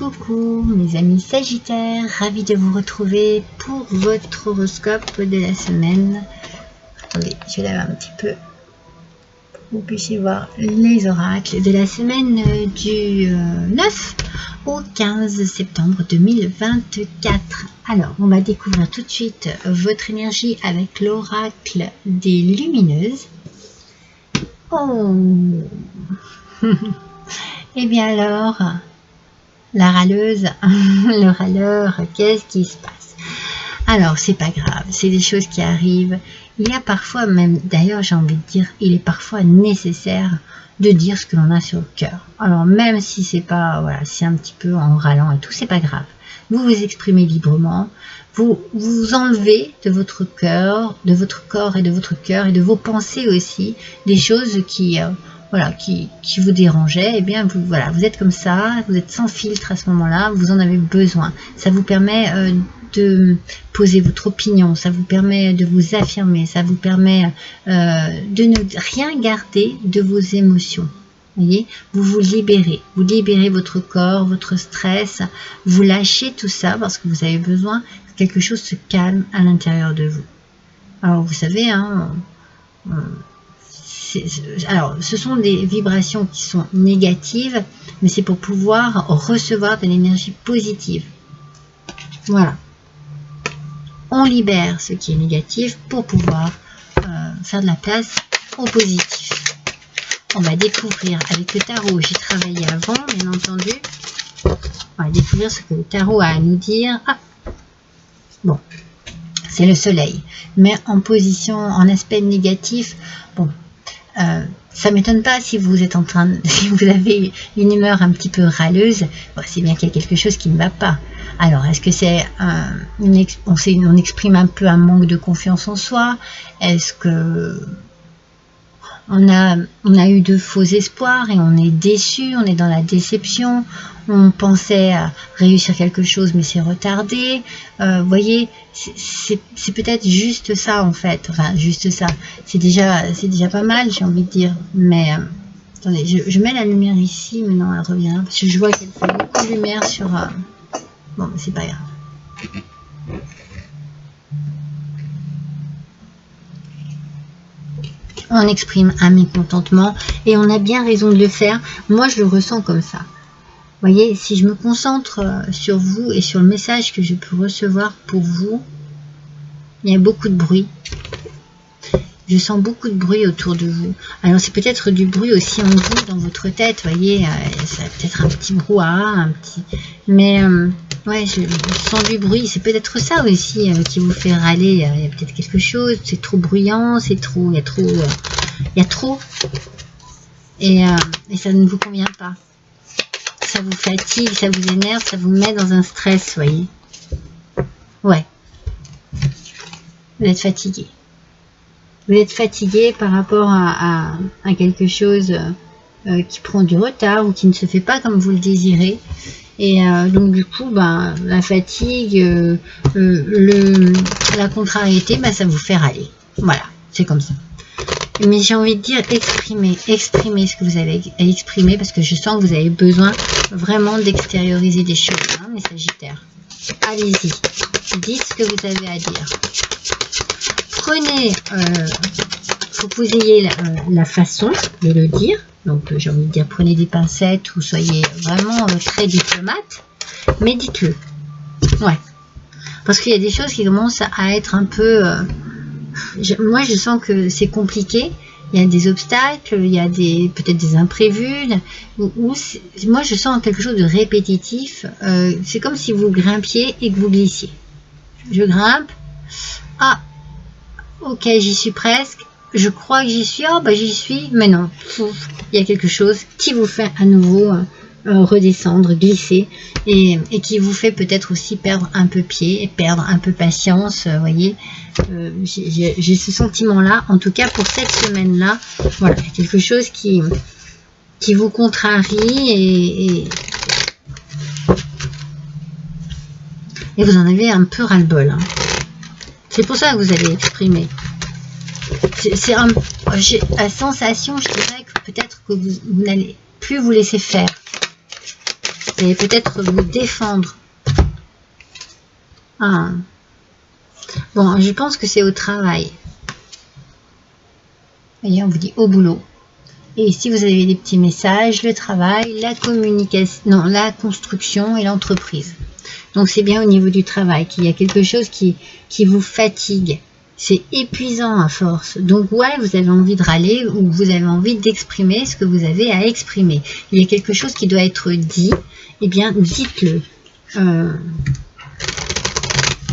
Coucou mes amis Sagittaires, ravi de vous retrouver pour votre horoscope de la semaine. Attendez, je lève un petit peu pour que vous puissiez voir les oracles de la semaine du 9 au 15 septembre 2024. Alors, on va découvrir tout de suite votre énergie avec l'oracle des lumineuses. Oh et bien alors, la râleuse, le râleur, qu'est-ce qui se passe? Alors, c'est pas grave, c'est des choses qui arrivent. Il y a parfois même, d'ailleurs, j'ai envie de dire, il est parfois nécessaire de dire ce que l'on a sur le cœur. Alors, même si c'est pas, voilà, c'est un petit peu en râlant et tout, c'est pas grave. Vous vous exprimez librement, vous vous enlevez de votre cœur, de votre corps et de votre cœur et de vos pensées aussi, des choses qui... voilà, qui vous dérangeait, eh bien, vous êtes comme ça, vous êtes sans filtre à ce moment-là, vous en avez besoin. Ça vous permet de poser votre opinion, ça vous permet de vous affirmer, ça vous permet de ne rien garder de vos émotions. Voyez, vous libérez votre corps, votre stress, vous lâchez tout ça parce que vous avez besoin que quelque chose se calme à l'intérieur de vous. Alors, vous savez, hein, alors, ce sont des vibrations qui sont négatives, mais c'est pour pouvoir recevoir de l'énergie positive. Voilà. On libère ce qui est négatif pour pouvoir faire de la place au positif. On va découvrir avec le tarot, j'ai travaillé avant, bien entendu. On va découvrir ce que le tarot a à nous dire. Ah, bon, c'est le soleil, mais en position, en aspect négatif. Bon, ça m'étonne pas si vous êtes en train de, si vous avez une humeur un petit peu râleuse, bon, c'est bien qu'il y a quelque chose qui ne va pas. Alors, est-ce que c'est on exprime un peu un manque de confiance en soi? Est-ce que on a eu de faux espoirs et on est déçu, on est dans la déception, on pensait à réussir quelque chose mais c'est retardé, voyez, c'est peut-être juste ça en fait, enfin juste ça, c'est déjà pas mal, j'ai envie de dire, mais attendez, je mets la lumière ici, mais non elle revient, parce que je vois qu'elle fait beaucoup de lumière sur, bon mais c'est pas grave. On exprime un mécontentement et on a bien raison de le faire. Moi, je le ressens comme ça. Vous voyez, si je me concentre sur vous et sur le message que je peux recevoir pour vous, il y a beaucoup de bruit. Je sens beaucoup de bruit autour de vous. Alors, c'est peut-être du bruit aussi en vous, dans votre tête. Vous voyez, ça peut-être un petit brouhaha, un petit... Mais, ouais, je sens du bruit. C'est peut-être ça aussi qui vous fait râler. Il y a peut-être quelque chose. C'est trop bruyant, c'est trop... Il y a trop. Et ça ne vous convient pas. Ça vous fatigue, ça vous énerve, ça vous met dans un stress, vous voyez. Ouais. Vous êtes fatigué. Vous êtes fatigué par rapport à quelque chose qui prend du retard ou qui ne se fait pas comme vous le désirez. Et donc du coup, ben, la fatigue, la contrariété, ben, ça vous fait râler. Voilà, c'est comme ça. Mais j'ai envie de dire, exprimez ce que vous avez à exprimer, parce que je sens que vous avez besoin vraiment d'extérioriser des choses, hein, mes Sagittaires. Allez-y, dites ce que vous avez à dire. Prenez, faut que vous ayez la façon de le dire. Donc j'ai envie de dire, prenez des pincettes ou soyez vraiment très diplomate, mais dites-le. Ouais. Parce qu'il y a des choses qui commencent à être un peu... moi je sens que c'est compliqué. Il y a des obstacles, il y a peut-être des imprévus. Moi je sens quelque chose de répétitif. C'est comme si vous grimpiez et que vous glissiez. Je grimpe. Ah, ok, j'y suis presque. Je crois que j'y suis. Oh, bah j'y suis. Mais non. Il y a quelque chose qui vous fait à nouveau redescendre, glisser. Et qui vous fait peut-être aussi perdre un peu pied, perdre un peu patience. Voyez, j'ai ce sentiment-là. En tout cas, pour cette semaine-là, voilà, il y a quelque chose qui vous contrarie et vous en avez un peu ras-le-bol. Hein. C'est pour ça que vous allez exprimer. J'ai la sensation, je dirais, que peut-être que vous n'allez plus vous laisser faire. allez peut-être vous défendre. Ah. Bon, je pense que c'est au travail. Voyez, on vous dit au boulot. Et ici, vous avez des petits messages, le travail, la communication, non, la construction et l'entreprise. Donc, c'est bien au niveau du travail qu'il y a quelque chose qui vous fatigue. C'est épuisant à force. Donc, ouais, vous avez envie de râler ou vous avez envie d'exprimer ce que vous avez à exprimer. Il y a quelque chose qui doit être dit. Eh bien, dites-le.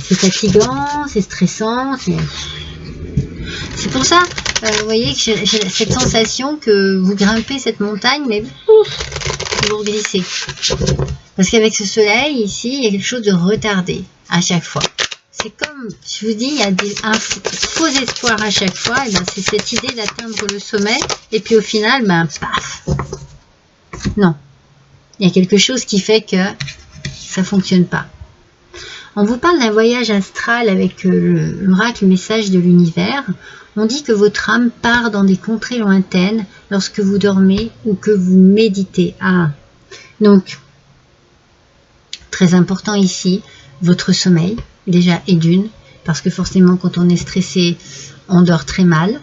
C'est fatigant, c'est stressant, c'est pour ça, vous voyez que j'ai cette sensation que vous grimpez cette montagne, mais vous glissez. Parce qu'avec ce soleil, ici, il y a quelque chose de retardé à chaque fois. C'est comme, je vous dis, il y a un faux espoir à chaque fois. Et ben, c'est cette idée d'atteindre le sommet, et puis au final, ben, paf. Non. Il y a quelque chose qui fait que ça ne fonctionne pas. On vous parle d'un voyage astral avec l'oracle message de l'univers. On dit que votre âme part dans des contrées lointaines lorsque vous dormez ou que vous méditez. Ah, donc, très important ici, votre sommeil, déjà et d'une, parce que forcément quand on est stressé, on dort très mal.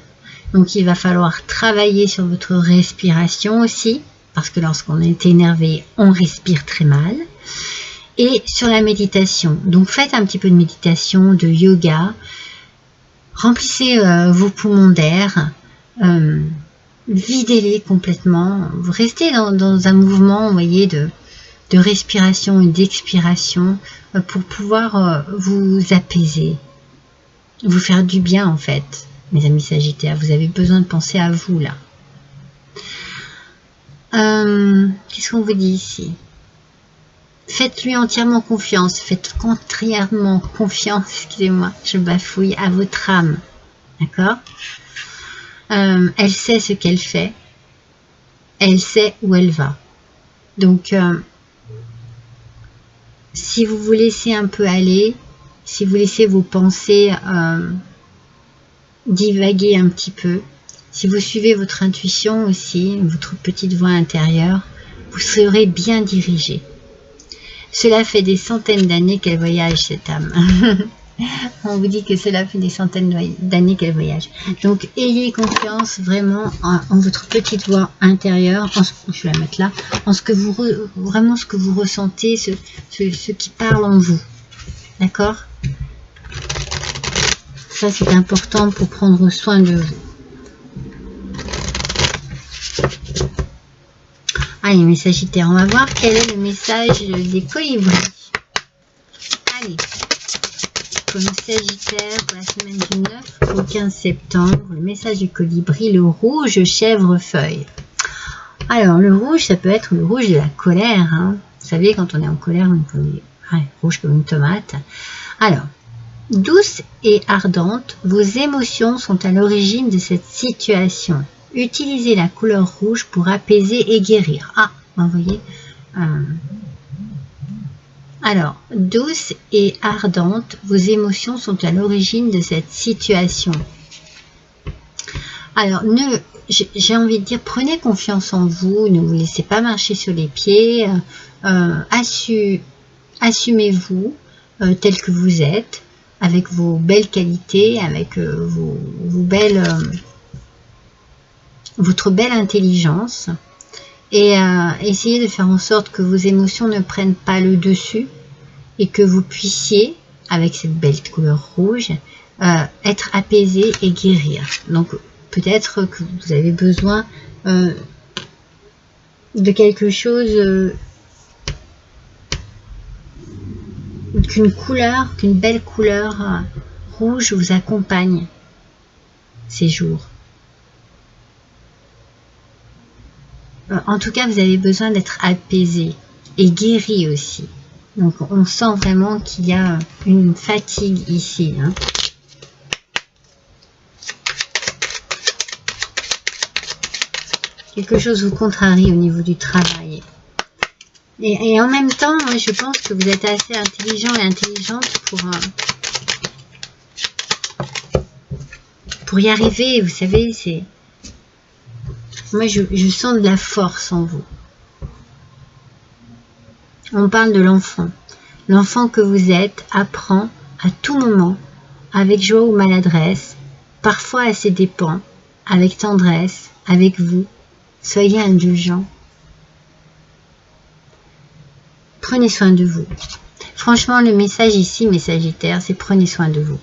Donc il va falloir travailler sur votre respiration aussi, parce que lorsqu'on est énervé, on respire très mal. Et sur la méditation, donc faites un petit peu de méditation, de yoga, remplissez vos poumons d'air, videz-les complètement, restez dans un mouvement, vous voyez, de respiration et d'expiration pour pouvoir vous apaiser, vous faire du bien en fait, mes amis Sagittaires, vous avez besoin de penser à vous là. Qu'est-ce qu'on vous dit ici ? Faites-lui entièrement confiance, faites entièrement confiance, excusez-moi, je bafouille, à votre âme, d'accord ? Elle sait ce qu'elle fait, elle sait où elle va. Donc, si vous vous laissez un peu aller, si vous laissez vos pensées divaguer un petit peu, si vous suivez votre intuition aussi, votre petite voix intérieure, vous serez bien dirigé. Cela fait des centaines d'années qu'elle voyage, cette âme. On vous dit que cela fait des centaines d'années qu'elle voyage. Donc, ayez confiance vraiment en votre petite voix intérieure, je vais la mettre là, en ce que vous vraiment ce que vous ressentez, ce qui parle en vous. D'accord ? Ça, c'est important pour prendre soin de vous. Allez, mes Sagittaires, on va voir quel est le message des colibris. Allez, comme Sagittaire pour la semaine du 9 au 15 septembre, le message du colibri, le rouge chèvrefeuille. Alors, le rouge, ça peut être le rouge de la colère. Hein. Vous savez, quand on est en colère, on est rouge comme une tomate. Alors, douce et ardente, vos émotions sont à l'origine de cette situation. Utilisez la couleur rouge pour apaiser et guérir. Ah, vous voyez. Alors, douce et ardente, vos émotions sont à l'origine de cette situation. Alors, j'ai envie de dire, prenez confiance en vous, ne vous laissez pas marcher sur les pieds, assumez-vous tel que vous êtes, avec vos belles qualités, avec votre belle intelligence, et essayez de faire en sorte que vos émotions ne prennent pas le dessus et que vous puissiez, avec cette belle couleur rouge, être apaisé et guérir. Donc peut-être que vous avez besoin de quelque chose, qu'une belle couleur rouge vous accompagne ces jours. En tout cas, vous avez besoin d'être apaisé et guéri aussi. Donc, on sent vraiment qu'il y a une fatigue ici. Hein. Quelque chose vous contrarie au niveau du travail. Et en même temps, moi, je pense que vous êtes assez intelligent et intelligente pour y arriver. Vous savez, c'est... Moi, je sens de la force en vous. On parle de l'enfant. L'enfant que vous êtes apprend à tout moment, avec joie ou maladresse, parfois à ses dépens, avec tendresse, avec vous. Soyez indulgents. Prenez soin de vous. Franchement, le message ici, mes Sagittaires, c'est prenez soin de vous.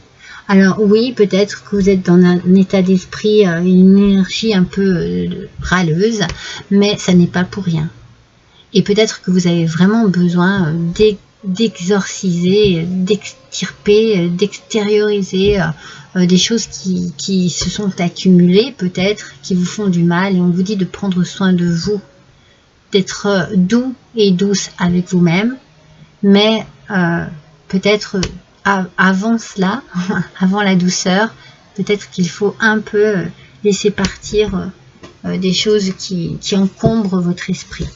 Alors oui, peut-être que vous êtes dans un état d'esprit, une énergie un peu râleuse, mais ça n'est pas pour rien. Et peut-être que vous avez vraiment besoin d'exorciser, d'extirper, d'extérioriser des choses qui se sont accumulées, peut-être, qui vous font du mal. Et on vous dit de prendre soin de vous, d'être doux et douce avec vous-même, mais peut-être avant cela, avant la douceur, peut-être qu'il faut un peu laisser partir des choses qui encombrent votre esprit,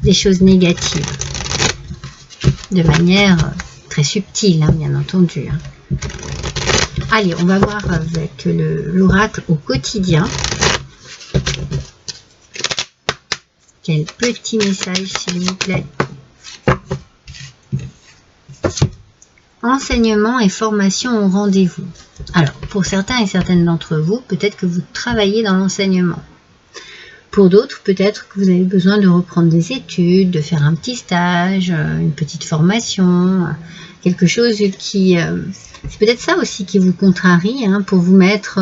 des choses négatives, de manière très subtile, hein, bien entendu. Hein. Allez, on va voir avec l'oracle au quotidien. Quel petit message, s'il vous plaît. Enseignement et formation au rendez-vous. Alors, pour certains et certaines d'entre vous, peut-être que vous travaillez dans l'enseignement. Pour d'autres, peut-être que vous avez besoin de reprendre des études, de faire un petit stage, une petite formation, quelque chose qui... c'est peut-être ça aussi qui vous contrarie, hein, pour vous mettre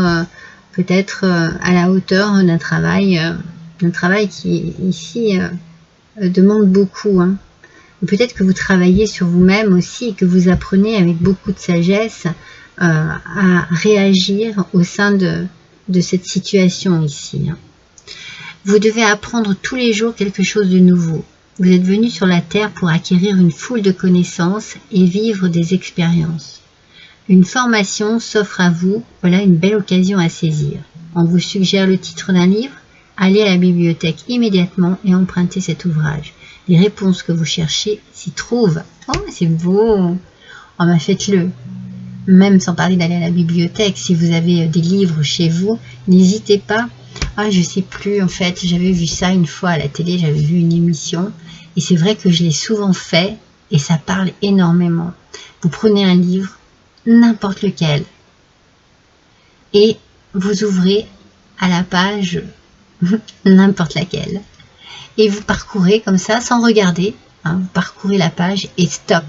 peut-être à la hauteur d'un travail qui ici demande beaucoup. Hein. Peut-être que vous travaillez sur vous-même aussi et que vous apprenez avec beaucoup de sagesse à réagir au sein de cette situation ici. Hein. Vous devez apprendre tous les jours quelque chose de nouveau. Vous êtes venu sur la Terre pour acquérir une foule de connaissances et vivre des expériences. Une formation s'offre à vous, voilà une belle occasion à saisir. On vous suggère le titre d'un livre, allez à la bibliothèque immédiatement et empruntez cet ouvrage. Les réponses que vous cherchez s'y trouvent. Oh, c'est beau! Oh, bah faites-le. Même sans parler d'aller à la bibliothèque, si vous avez des livres chez vous, n'hésitez pas. Ah, je sais plus, en fait, j'avais vu ça une fois à la télé, j'avais vu une émission, et c'est vrai que je l'ai souvent fait, et ça parle énormément. Vous prenez un livre, n'importe lequel, et vous ouvrez à la page n'importe laquelle, et vous parcourez comme ça, sans regarder, hein, vous parcourez la page, et stop,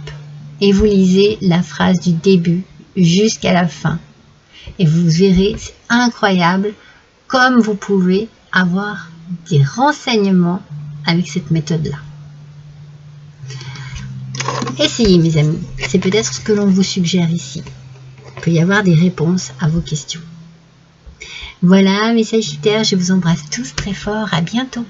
et vous lisez la phrase du début jusqu'à la fin, et vous verrez, c'est incroyable, comme vous pouvez avoir des renseignements avec cette méthode-là. Essayez, mes amis, c'est peut-être ce que l'on vous suggère ici. Il peut y avoir des réponses à vos questions. Voilà, mes Sagittaires, je vous embrasse tous très fort, à bientôt.